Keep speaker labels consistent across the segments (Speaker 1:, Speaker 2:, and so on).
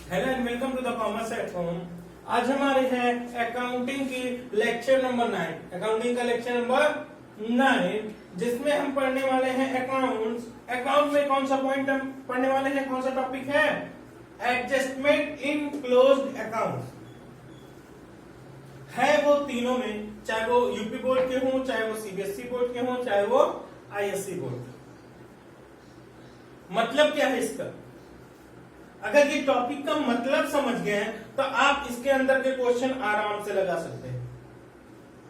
Speaker 1: Hello and welcome to the commerce at home. आज हमारे हैं अकाउंटिंग की लेक्चर नंबर 9। अकाउंटिंग का लेक्चर नंबर 9 जिसमें हम पढ़ने वाले हैं अकाउंट्स। अकाउंट में कौन सा पॉइंट हम पढ़ने वाले हैं, कौन सा टॉपिक है? Adjustment in closed accounts. है वो तीनों में, चाहे वो यूपी बोर्ड के हों, चाहे वो सीबीएसई बोर्ड के हों, चाहे वो आईएससी बोर्ड के। मतलब क्या है इसका? अगर ये टॉपिक का मतलब समझ गए हैं तो आप इसके अंदर के क्वेश्चन आराम से लगा सकते हैं।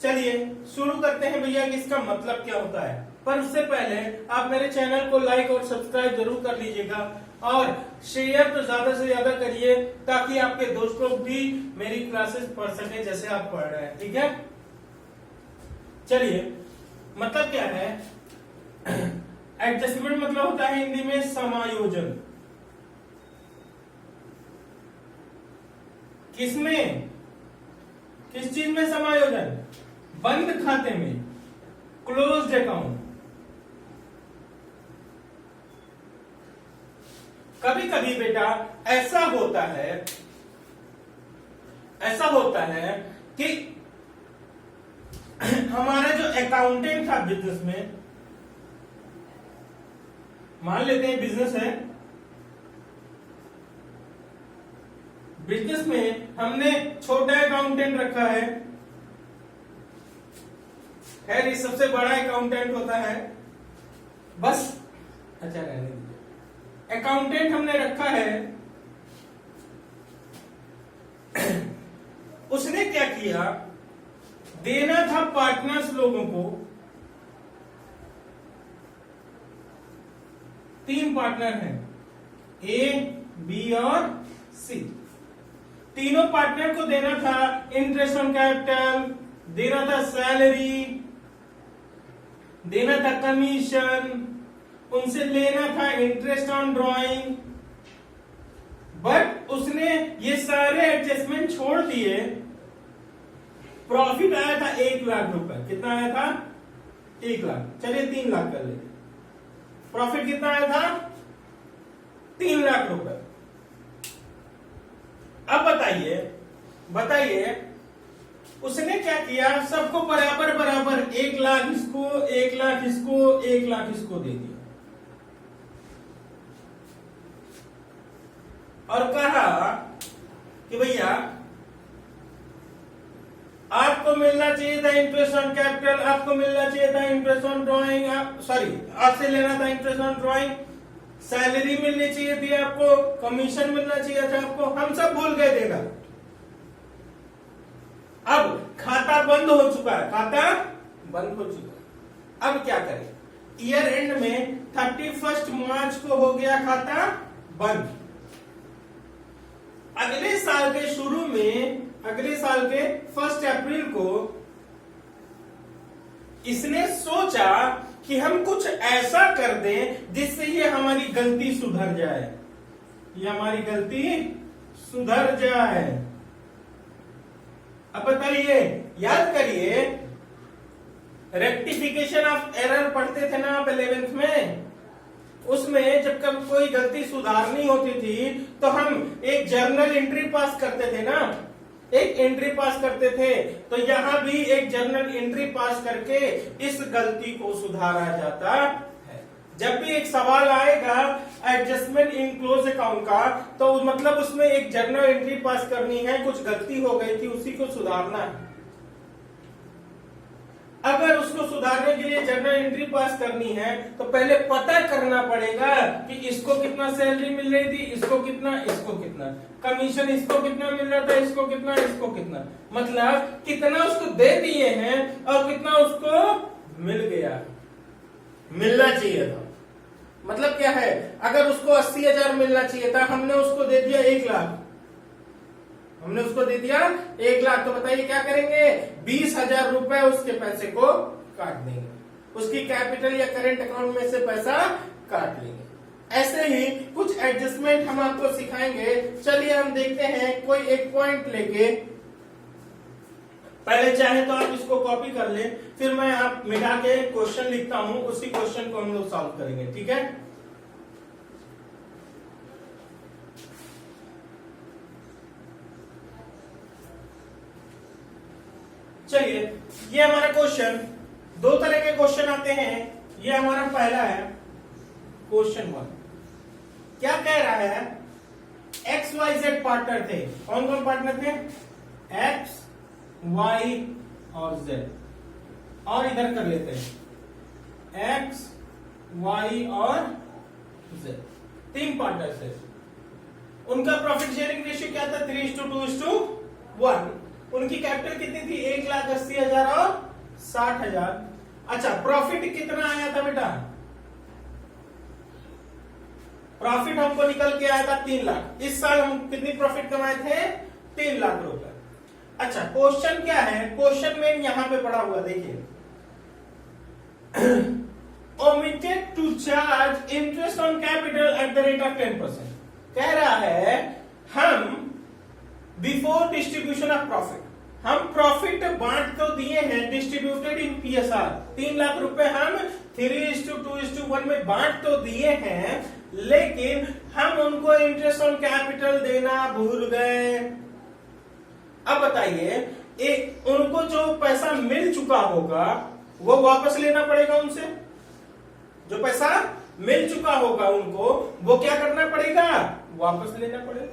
Speaker 1: चलिए शुरू करते हैं भैया कि इसका मतलब क्या होता है। पर उससे पहले आप मेरे चैनल को लाइक और सब्सक्राइब जरूर कर लीजिएगा और शेयर तो ज्यादा से ज्यादा करिए ताकि आपके दोस्त लोग भी मेरी क्लासेस पढ़ सके जैसे आप पढ़ रहे हैं। ठीक है, चलिए मतलब क्या है? एडजस्टमेंट मतलब होता है हिंदी में समायोजन। किसमें, किस चीज में समायोजन? बंद खाते में, क्लोज्ड अकाउंट। कभी कभी बेटा ऐसा होता है कि हमारा जो अकाउंटेंट था बिजनेस में, मान लेते हैं बिजनेस है, बिजनेस में हमने छोटा अकाउंटेंट रखा है, खैर ये सबसे बड़ा अकाउंटेंट होता है, बस अच्छा रहने दीजिए। अकाउंटेंट हमने रखा है। उसने क्या किया, देना था पार्टनर्स लोगों को। 3 पार्टनर हैं, ए, बी और सी। तीनों पार्टनर को देना था इंटरेस्ट ऑन कैपिटल, देना था सैलरी, देना था कमीशन, उनसे लेना था इंटरेस्ट ऑन ड्राइंग। बट उसने ये सारे एडजस्टमेंट छोड़ दिए। प्रॉफिट आया था 1 लाख रुपए। कितना आया था? 1 लाख। चलिए 3 लाख कर लेते। प्रॉफिट कितना आया था? 3 लाख रुपए। अब बताइए उसने क्या किया? सबको बराबर बराबर 1 लाख इसको, 1 लाख इसको, 1 लाख इसको दे दिया और कहा कि भैया आपको मिलना चाहिए था इंटरेस्ट ऑन कैपिटल, आपको मिलना चाहिए था इंटरेस्ट ऑन ड्राइंग, आपसे लेना था इंटरेस्ट ऑन ड्राइंग, सैलरी मिलनी चाहिए थी आपको, कमीशन मिलना चाहिए था आपको, हम सब भूल गए देना। अब खाता बंद हो चुका है, खाता बंद हो चुका है। अब क्या करें? ईयर एंड में 31 मार्च को हो गया खाता बंद। अगले साल के शुरू में, अगले साल के 1 अप्रैल को इसने सोचा कि हम कुछ ऐसा कर दें जिससे ये हमारी गलती सुधर जाए, ये हमारी गलती सुधर जाए। अब बताइए, याद करिए, रेक्टिफिकेशन ऑफ एरर पढ़ते थे ना आप 11th में। उसमें जब कब कोई गलती सुधारनी होती थी तो हम एक जर्नल एंट्री पास करते थे ना, एक एंट्री पास करते थे। तो यहां भी एक जर्नल एंट्री पास करके इस गलती को सुधारा जाता है। जब भी एक सवाल आएगा एडजस्टमेंट इन क्लोज अकाउंट का, तो मतलब उसमें एक जर्नल एंट्री पास करनी है, कुछ गलती हो गई थी उसी को सुधारना है। अगर उसको सुधारने के लिए जर्नल एंट्री पास करनी है तो पहले पता करना पड़ेगा कि इसको कितना सैलरी मिल रही थी, इसको कितना, इसको कितना कमीशन, इसको कितना मिल रहा था, इसको कितना, इसको कितना, मतलब कितना उसको दे दिए हैं और कितना उसको मिल गया, मिलना चाहिए था। मतलब क्या है? अगर उसको 80,000 मिलना चाहिए था, हमने उसको दे दिया 1 लाख, हमने उसको दे दिया 1 लाख, तो बताइए क्या करेंगे? 20,000 रुपए उसके पैसे को काट देंगे, उसकी कैपिटल या करंट अकाउंट में से पैसा काट लेंगे। ऐसे ही कुछ एडजस्टमेंट हम आपको सिखाएंगे। चलिए हम देखते हैं, कोई एक पॉइंट लेके, पहले चाहे तो आप इसको कॉपी कर लें, फिर मैं आप मिटा के क्वेश्चन लिखता हूं, उसी क्वेश्चन को हम लोग सॉल्व करेंगे। ठीक है, चलिए ये हमारा क्वेश्चन, दो तरह के क्वेश्चन आते हैं। ये हमारा पहला है क्वेश्चन 1। क्या कह रहा है, एक्स वाई जेड पार्टनर थे। कौन कौन पार्टनर थे? एक्स वाई और जेड। और इधर कर लेते हैं एक्स वाई और जेड, तीन पार्टनर थे। उनका प्रॉफिट शेयरिंग रेशियो क्या था? 3:2:1। उनकी कैपिटल कितनी थी? 1,80,000 और 60,000। अच्छा, प्रॉफिट कितना आया था बेटा? प्रॉफिट हमको निकल के आया था 3 लाख। इस साल हम कितनी प्रॉफिट कमाए थे? 3 लाख रुपए। अच्छा, क्वेश्चन क्या है? क्वेश्चन में यहां पे पड़ा हुआ देखिए, omitted to charge interest on capital at the rate of 10%। कह रहा है हम बिफोर डिस्ट्रीब्यूशन ऑफ प्रॉफिट, हम प्रॉफिट बांट तो दिए हैं, डिस्ट्रीब्यूटेड इन पीएसआर। 3 लाख रुपए हम 3:2:1 में बांट तो दिए हैं, लेकिन हम उनको इंटरेस्ट ऑन कैपिटल देना भूल गए। अब बताइए, उनको जो पैसा मिल चुका होगा वो वापस लेना पड़ेगा उनसे। जो पैसा मिल चुका होगा उनको वो क्या करना पड़ेगा? वापस लेना पड़ेगा।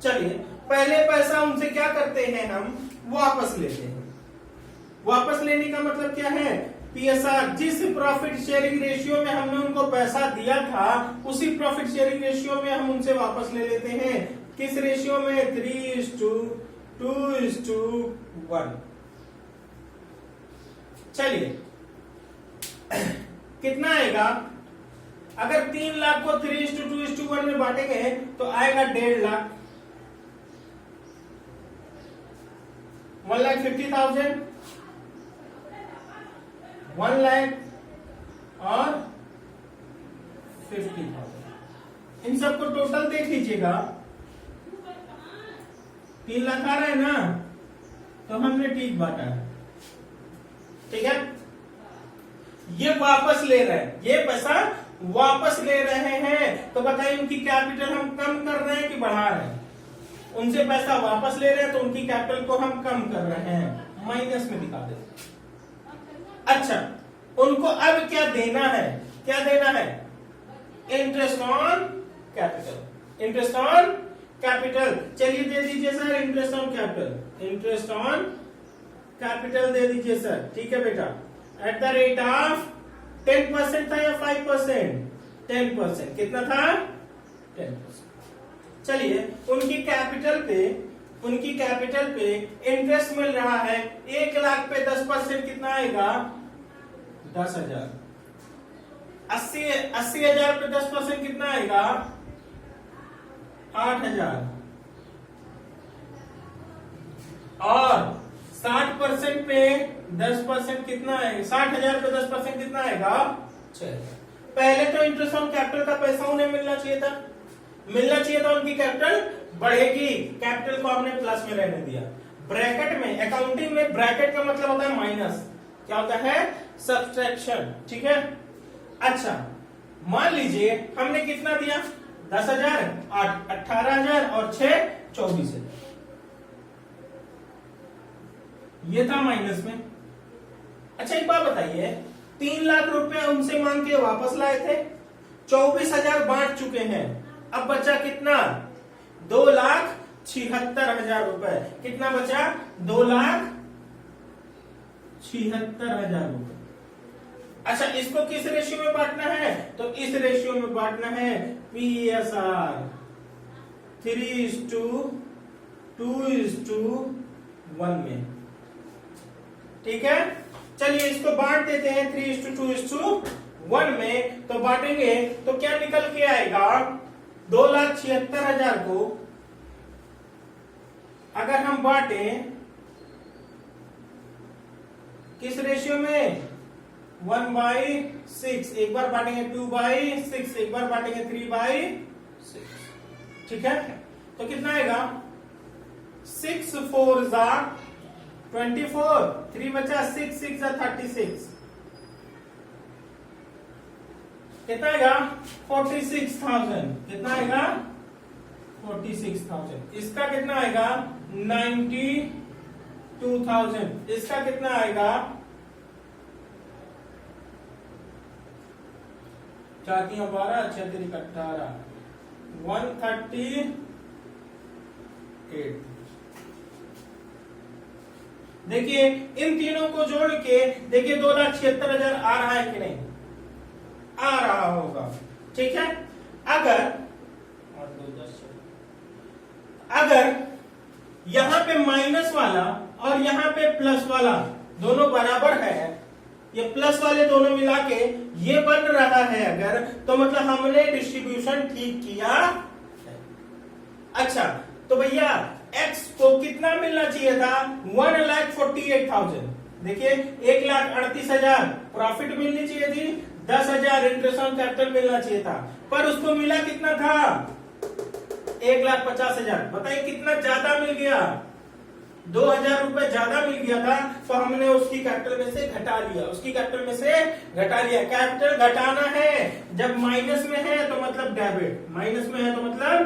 Speaker 1: चलिए पहले पैसा उनसे क्या करते हैं? हम वापस लेते हैं। वापस लेने का मतलब क्या है? पीएसआर, जिस प्रॉफिट शेयरिंग रेशियो में हमने उनको पैसा दिया था उसी प्रॉफिट शेयरिंग रेशियो में हम उनसे वापस ले लेते हैं। किस रेशियो में? 3:2:1। चलिए कितना आएगा? अगर 3 लाख को 3:2:1 में बांटेंगे तो आएगा 1.5 लाख। 1,50,000, 1 लाख और 50,000। इन सबको टोटल देख लीजिएगा, 3 लाख आ रहा है ना, तो हमने ठीक बांटा है। ठीक है, ये वापस ले रहे हैं, ये पैसा वापस ले रहे हैं। तो बताइए उनकी कैपिटल हम कम कर रहे हैं कि बढ़ा रहे हैं? उनसे पैसा वापस ले रहे हैं तो उनकी कैपिटल को हम कम कर रहे हैं, माइनस में दिखा देते। अच्छा, उनको अब क्या देना है? क्या देना है? Interest on capital. Interest on capital, चलिए दे दीजिए sir interest on capital. Interest on capital दे दीजिए सर। ठीक है बेटा, एट द रेट ऑफ 10% था या 5%? 10%। कितना था? 10%। चलिए उनकी कैपिटल पे इंटरेस्ट मिल रहा है 1 लाख पे 10% कितना आएगा? 10,000। 80,000 पे 10% कितना आएगा? 8,000। और 60% पे 10% कितना है? 60,000 पे 10% कितना आएगा? 6,000। पहले तो इंटरेस्ट ऑन कैपिटल का पैसा उन्हें मिलना चाहिए था, उनकी कैपिटल बढ़ेगी। कैपिटल को हमने प्लस में रहने दिया। ब्रैकेट में, अकाउंटिंग में ब्रैकेट का मतलब होता है माइनस। क्या होता है? सब्सट्रैक्शन। ठीक है। अच्छा, मान लीजिए हमने कितना दिया? 10,000, 18,000 और 6, 24,000। ये था माइनस में। अच्छा एक बात बताइए, 3 लाख रुपए उनसे मांग के वापस लाए थे, 24,000 बांट चुके हैं, अब बचा कितना? 2,76,000 रुपए। कितना बचा? 2,76,000 रुपए। अच्छा, इसको किस रेशियो में बांटना है? तो इस रेशियो में बांटना है, पीएसआर 3:2:1 में। ठीक है, चलिए इसको बांट देते हैं 3:2:1 में। तो बांटेंगे तो क्या निकल के आएगा? 2,76,000 को अगर हम बांटे किस रेशियो में? 1/6। एक बार बांटेंगे 2/6, एक बार बांटेंगे 3/6। ठीक है, तो कितना आएगा? 6 4 24, 3 बचा, 6 6 36। कितना आएगा? 46,000। कितना आएगा? 46,000। इसका कितना आएगा? 90 2000, इसका कितना आएगा, 4 × 12 6 × 18, 138। देखिए इन तीनों को जोड़ के देखिए 2,76,000 आ रहा है कि नहीं, आ रहा होगा, ठीक है। अगर यहां पे माइनस वाला और यहां पे प्लस वाला दोनों बराबर है, ये प्लस वाले दोनों मिला के ये बन रहा है अगर, तो मतलब हमने डिस्ट्रीब्यूशन ठीक किया है। अच्छा तो भैया x को कितना मिलना चाहिए था, 1,48,000। देखिए 1,38,000 प्रॉफिट मिलनी चाहिए थी, 10,000 इंटरेस्ट ऑन कैपिटल मिलना चाहिए था, पर उसको मिला कितना था, 1,50,000। बताइए कितना ज्यादा मिल गया, 2,000 रुपए ज्यादा मिल गया था, तो हमने उसकी कैपिटल में से घटा लिया, उसकी कैपिटल में से घटा लिया। कैपिटल घटाना है जब माइनस में है तो मतलब डेबिट, माइनस में है तो मतलब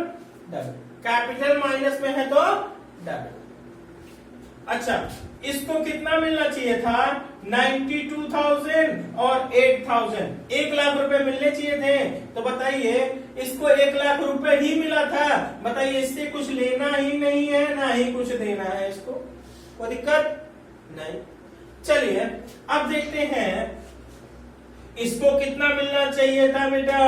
Speaker 1: डेबिट, कैपिटल माइनस में है तो डेबिट। अच्छा इसको कितना मिलना चाहिए था, 92,000 और 8,000, 1,00,000 रुपए मिलने चाहिए थे। तो बताइए इसको 1,00,000 रुपए ही मिला था, बताइए इससे कुछ लेना ही नहीं है ना ही कुछ देना है, इसको कोई दिक्कत नहीं। चलिए अब देखते हैं इसको कितना मिलना चाहिए था बेटा,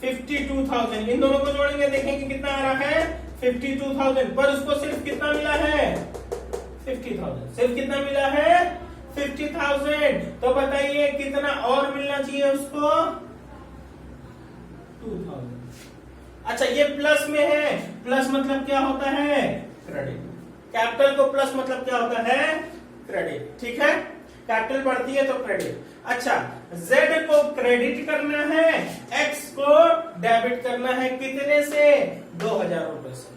Speaker 1: 52,000। इन दोनों को जोड़ेंगे देखेंगे कितना आ रहा है, 52,000, पर उसको सिर्फ कितना मिला है, 50,000। सिर्फ कितना मिला है, 50,000। तो बताइए कितना और मिलना चाहिए उसको, 2,000। अच्छा ये प्लस में है, प्लस मतलब क्या होता है, क्रेडिट। कैपिटल को प्लस मतलब क्या होता है, क्रेडिट, ठीक है। कैपिटल बढ़ती है तो क्रेडिट। अच्छा z को क्रेडिट करना है, x को डेबिट करना है, कितने से, 2,000 रुपए से।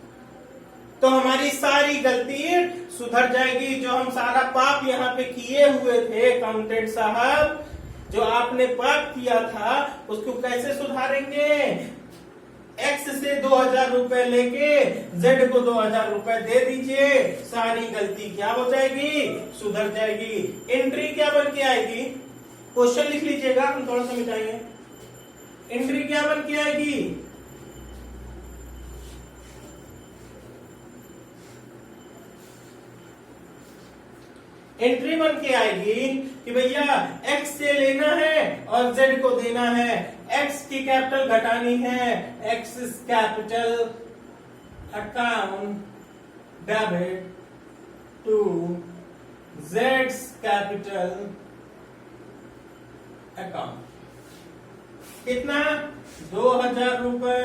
Speaker 1: तो हमारी सारी गलती सुधर जाएगी, जो हम सारा पाप यहाँ पे किए हुए थे अकाउंटेंट साहब, जो आपने पाप किया था उसको कैसे सुधारेंगे, x से 2,000 रुपए लेके z को 2,000 रुपए दे दीजिए, सारी गलती क्या हो जाएगी, सुधर जाएगी। एंट्री क्या बन के आएगी, क्वेश्चन लिख लीजिएगा, हम थोड़ा सा मिटाएंगे। एंट्री क्या बन के आएगी, एंट्री बन के आएगी कि भैया x से लेना है और z को देना है, x की कैपिटल घटानी है, x capital account debit to z capital account. कितना, 2,000 रुपए,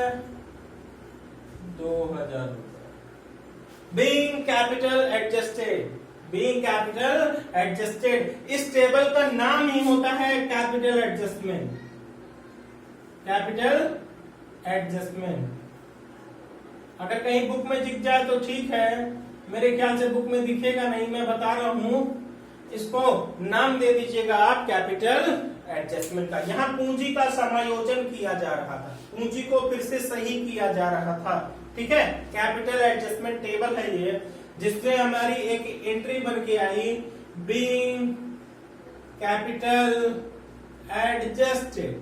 Speaker 1: 2,000 रुपए। Being capital adjusted, being capital adjusted, इस टेबल का नाम ही होता है कैपिटल एडजस्टमेंट, कैपिटल एडजस्टमेंट। अगर कहीं बुक में दिख जाए तो ठीक है, मेरे ख्याल से बुक में दिखेगा नहीं, मैं बता रहा हूं, इसको नाम दे दीजिएगा आप कैपिटल एडजस्टमेंट का। यहाँ पूंजी का समायोजन किया जा रहा था, पूंजी को फिर से सही किया जा रहा था, ठीक है। कैपिटल एडजस्टमेंट टेबल है ये, जिसमें हमारी एक एंट्री बन के आई, being capital adjusted,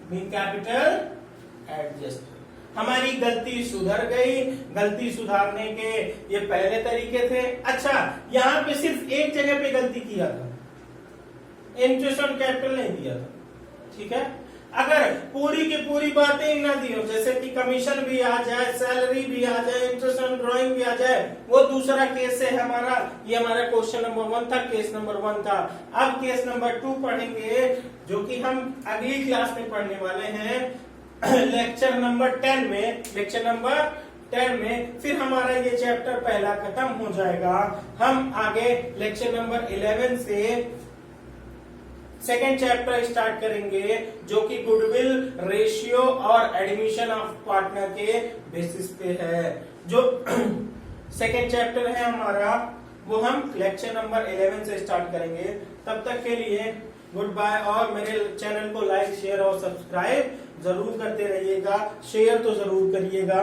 Speaker 1: being capital adjusted. हमारी गलती सुधर गई, गलती सुधारने के ये पहले तरीके थे। अच्छा यहाँ पे सिर्फ एक जगह पे गलती किया था, इंटरेस्ट ऑन कैपिटल नहीं दिया था, ठीक है। अगर पूरी की पूरी बातें ही ना दी हो, जैसे कि कमीशन भी आ जाए, सैलरी भी आ जाए, इंटरेस्ट ऑन ड्रॉइंग भी आ जाए, वो दूसरा केस है हमारा। ये हमारा क्वेश्चन नंबर 1 था, केस नंबर 1 था। अब केस नंबर 2 पढ़ेंगे, जो कि हम अगली क्लास में पढ़ने वाले हैं, लेक्चर नंबर 10 में। लेक्चर नंबर 10 में फिर हमारा ये चैप्टर पहला खत्म हो जाएगा। हम आगे लेक्चर नंबर 11 से सेकेंड चैप्टर स्टार्ट करेंगे, जो कि गुडविल रेशियो और एडमिशन ऑफ पार्टनर के बेसिस पे है। जो सेकेंड चैप्टर है हमारा, वो हम लेक्चर नंबर 11 से स्टार्ट करेंगे। तब तक के लिए गुड बाय, और मेरे चैनल को लाइक, शेयर और सब्सक्राइब जरूर करते रहिएगा, शेयर तो जरूर करिएगा।